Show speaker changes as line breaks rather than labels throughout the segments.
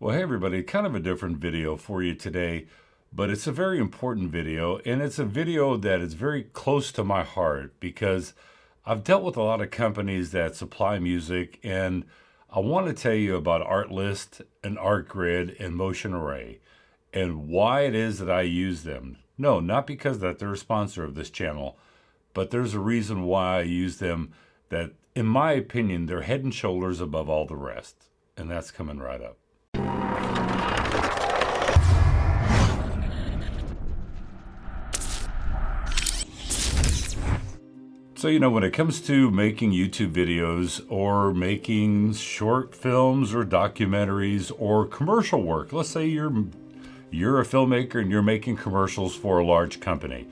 Well, hey everybody, kind of a different video for you today, but it's a very important video, and it's a video that is very close to my heart because I've dealt with a lot of companies that supply music, and I want to tell you about Artlist and Artgrid and Motion Array and why it is that I use them. No, not because that they're a sponsor of this channel, but there's a reason why I use them that, in my opinion, they're head and shoulders above all the rest, and that's coming right up. So, when it comes to making YouTube videos or making short films or documentaries or commercial work, let's say you're a filmmaker and you're making commercials for a large company.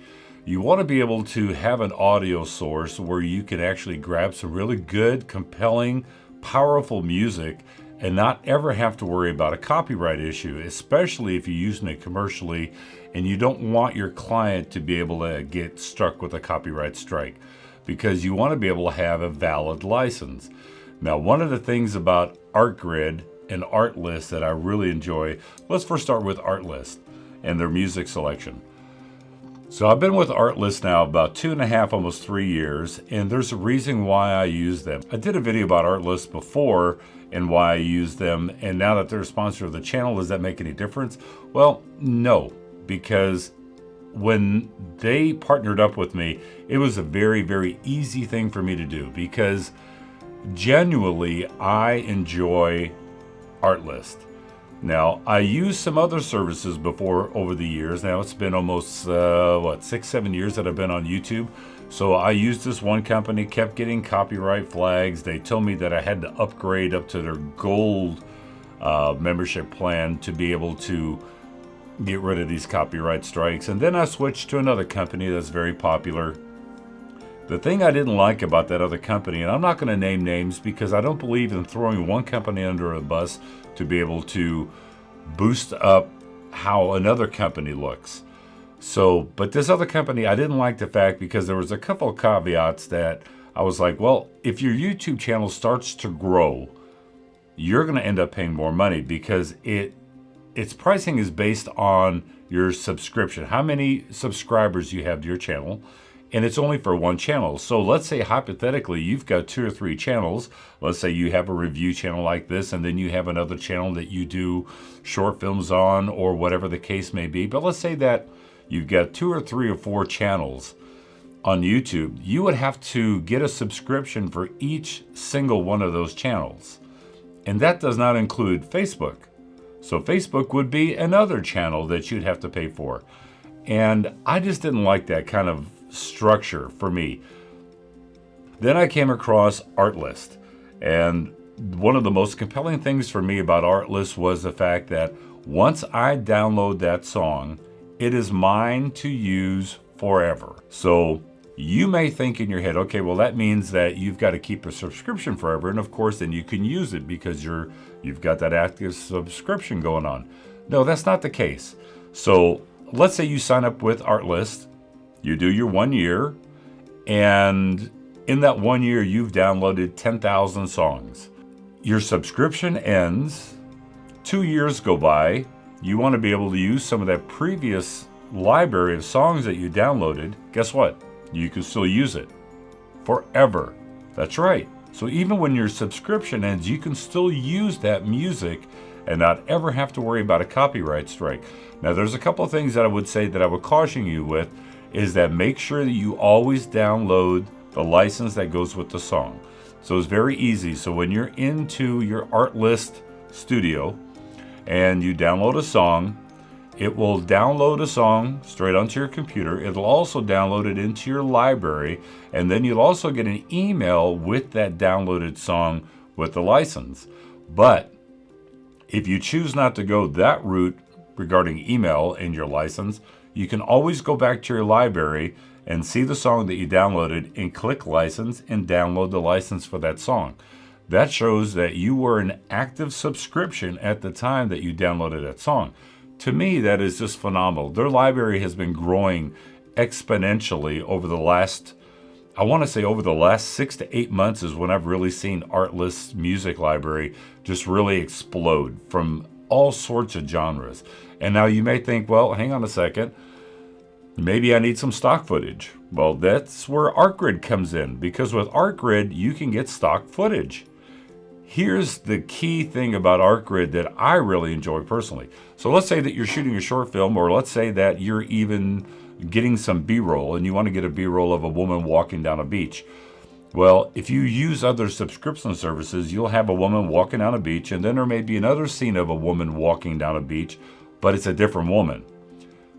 You want to be able to have an audio source where you can actually grab some really good, compelling, powerful music and not ever have to worry about a copyright issue, especially if you're using it commercially and you don't want your client to be able to get struck with a copyright strike, because you want to be able to have a valid license. Now, one of the things about Artgrid and Artlist that I really enjoy, let's first start with Artlist and their music selection. So I've been with Artlist now about 2.5, almost 3 years, and there's a reason why I use them. I did a video about Artlist before and why I use them, and now that they're a sponsor of the channel, does that make any difference? Well, no, because when they partnered up with me, it was a very, very easy thing for me to do because genuinely I enjoy Artlist. Now, I used some other services before over the years. Now it's been almost 6-7 years that I've been on YouTube. So I used this one company, kept getting copyright flags. They told me that I had to upgrade up to their gold membership plan to be able to get rid of these copyright strikes. And then I switched to another company that's very popular. The thing I didn't like about that other company, and I'm not going to name names because I don't believe in throwing one company under a bus to be able to boost up how another company looks. But this other company, I didn't like the fact because there was a couple of caveats that I was like, well, if your YouTube channel starts to grow, you're going to end up paying more money because its pricing is based on your subscription, how many subscribers you have to your channel, and it's only for one channel. So let's say hypothetically you've got 2 or 3 channels. Let's say you have a review channel like this, and then you have another channel that you do short films on or whatever the case may be. But let's say that you've got 2 or 3 or 4 channels on YouTube. You would have to get a subscription for each single one of those channels. And that does not include Facebook. So Facebook would be another channel that you'd have to pay for. And I just didn't like that kind of structure for me. Then I came across Artlist. And one of the most compelling things for me about Artlist was the fact that once I download that song, it is mine to use forever. So you may think in your head, okay, well that means that you've got to keep a subscription forever, and of course then you can use it because you've got that active subscription going on. No, that's not the case. So let's say you sign up with Artlist, you do your 1 year, and in that 1 year you've downloaded 10,000 songs. Your subscription ends, 2 years go by, you want to be able to use some of that previous library of songs that you downloaded. Guess what? You can still use it forever. That's right. So even when your subscription ends, you can still use that music and not ever have to worry about a copyright strike. Now, there's a couple of things that I would say that I would caution you with is that make sure that you always download the license that goes with the song. So it's very easy. So when you're into your Artlist studio and you download a song, it will download a song straight onto your computer. It'll also download it into your library, and then you'll also get an email with that downloaded song with the license. But if you choose not to go that route regarding email and your license, you can always go back to your library and see the song that you downloaded and click license and download the license for that song. That shows that you were an active subscription at the time that you downloaded that song. To me, that is just phenomenal. Their library has been growing exponentially over the last, I want to say over the last 6 to 8 months is when I've really seen Artlist's music library just really explode from all sorts of genres. And now you may think, well, hang on a second, maybe I need some stock footage. Well, that's where Artgrid comes in, because with Artgrid, you can get stock footage. Here's the key thing about Artgrid that I really enjoy personally. So let's say that you're shooting a short film, or let's say that you're even getting some B-roll and you want to get a B-roll of a woman walking down a beach. Well, if you use other subscription services, you'll have a woman walking down a beach, and then there may be another scene of a woman walking down a beach, but it's a different woman.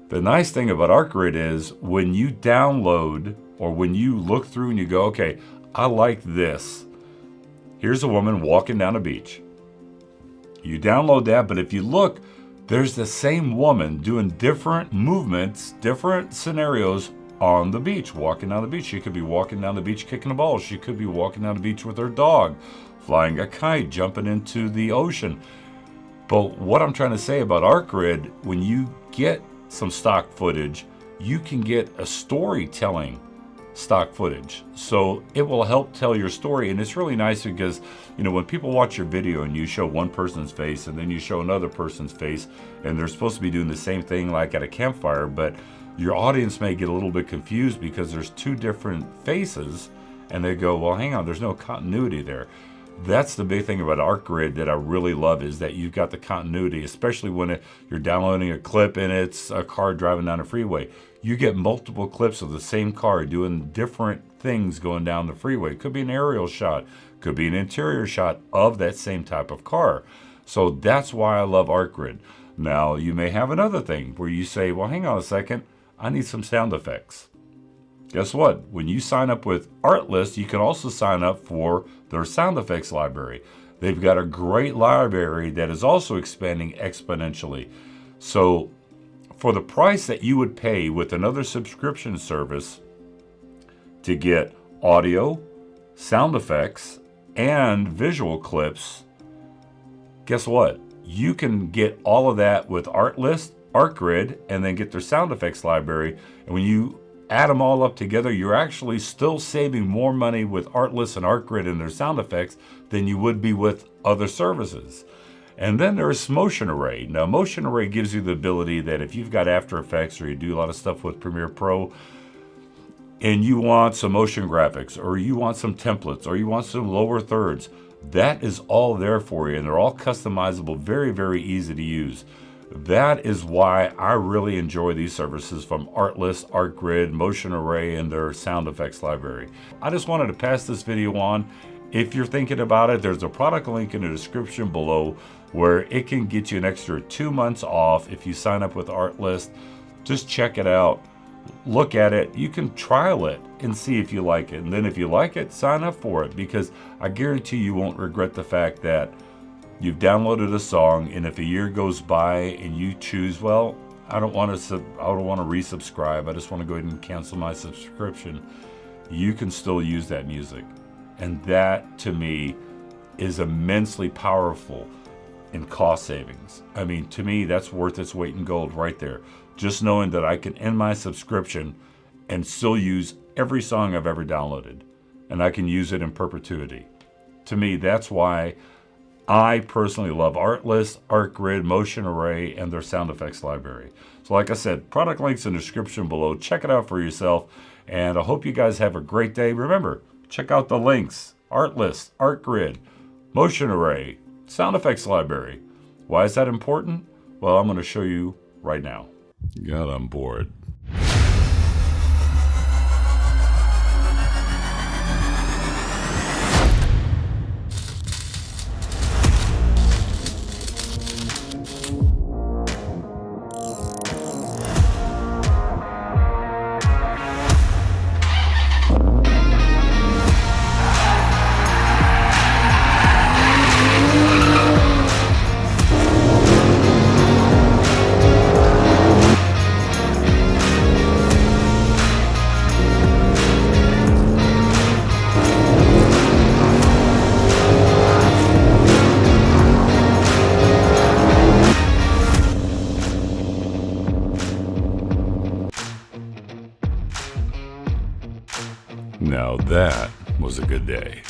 The nice thing about Artgrid is when you download, or when you look through and you go, okay, I like this. Here's a woman walking down a beach. You download that, but if you look, there's the same woman doing different movements, different scenarios on the beach, walking down the beach. She could be walking down the beach kicking a ball. She could be walking down the beach with her dog, flying a kite, jumping into the ocean. But what I'm trying to say about Artgrid, when you get some stock footage, you can get a storytelling stock footage. So it will help tell your story. And it's really nice because, you know, when people watch your video and you show one person's face and then you show another person's face, and they're supposed to be doing the same thing like at a campfire, but your audience may get a little bit confused because there's two different faces, and they go, well, hang on, there's no continuity there. That's the big thing about Artgrid that I really love, is that you've got the continuity, especially when you're downloading a clip and it's a car driving down a freeway. You get multiple clips of the same car doing different things going down the freeway. It could be an aerial shot, could be an interior shot of that same type of car. So that's why I love Artgrid. Now, you may have another thing where you say, well, hang on a second, I need some sound effects. Guess what? When you sign up with Artlist, you can also sign up for their sound effects library. They've got a great library that is also expanding exponentially. So for the price that you would pay with another subscription service to get audio, sound effects, and visual clips, guess what? You can get all of that with Artgrid, and then get their sound effects library. And when you add them all up together, you're actually still saving more money with Artlist and Artgrid and their sound effects than you would be with other services. And then there's Motion Array. Now, Motion Array gives you the ability that if you've got After Effects or you do a lot of stuff with Premiere Pro, and you want some motion graphics, or you want some templates, or you want some lower thirds, that is all there for you, and they're all customizable, very, very easy to use. That is why I really enjoy these services from Artlist, Artgrid, Motion Array, and their sound effects library. I just wanted to pass this video on. If you're thinking about it, there's a product link in the description below where it can get you an extra 2 months off if you sign up with Artlist. Just check it out. Look at it. You can trial it and see if you like it. And then if you like it, sign up for it, because I guarantee you won't regret the fact that you've downloaded a song, and if a year goes by and you choose, well, I don't want to resubscribe, I just want to go ahead and cancel my subscription, you can still use that music. And that, to me, is immensely powerful in cost savings. I mean, to me, that's worth its weight in gold right there. Just knowing that I can end my subscription and still use every song I've ever downloaded, and I can use it in perpetuity. To me, that's why I personally love Artlist, Artgrid, Motion Array, and their sound effects library. So like I said, product links in the description below. Check it out for yourself, and I hope you guys have a great day. Remember, check out the links: Artlist, Artgrid, Motion Array, sound effects library. Why is that important? Well, I'm going to show you right now. Got on board. Now that was a good day.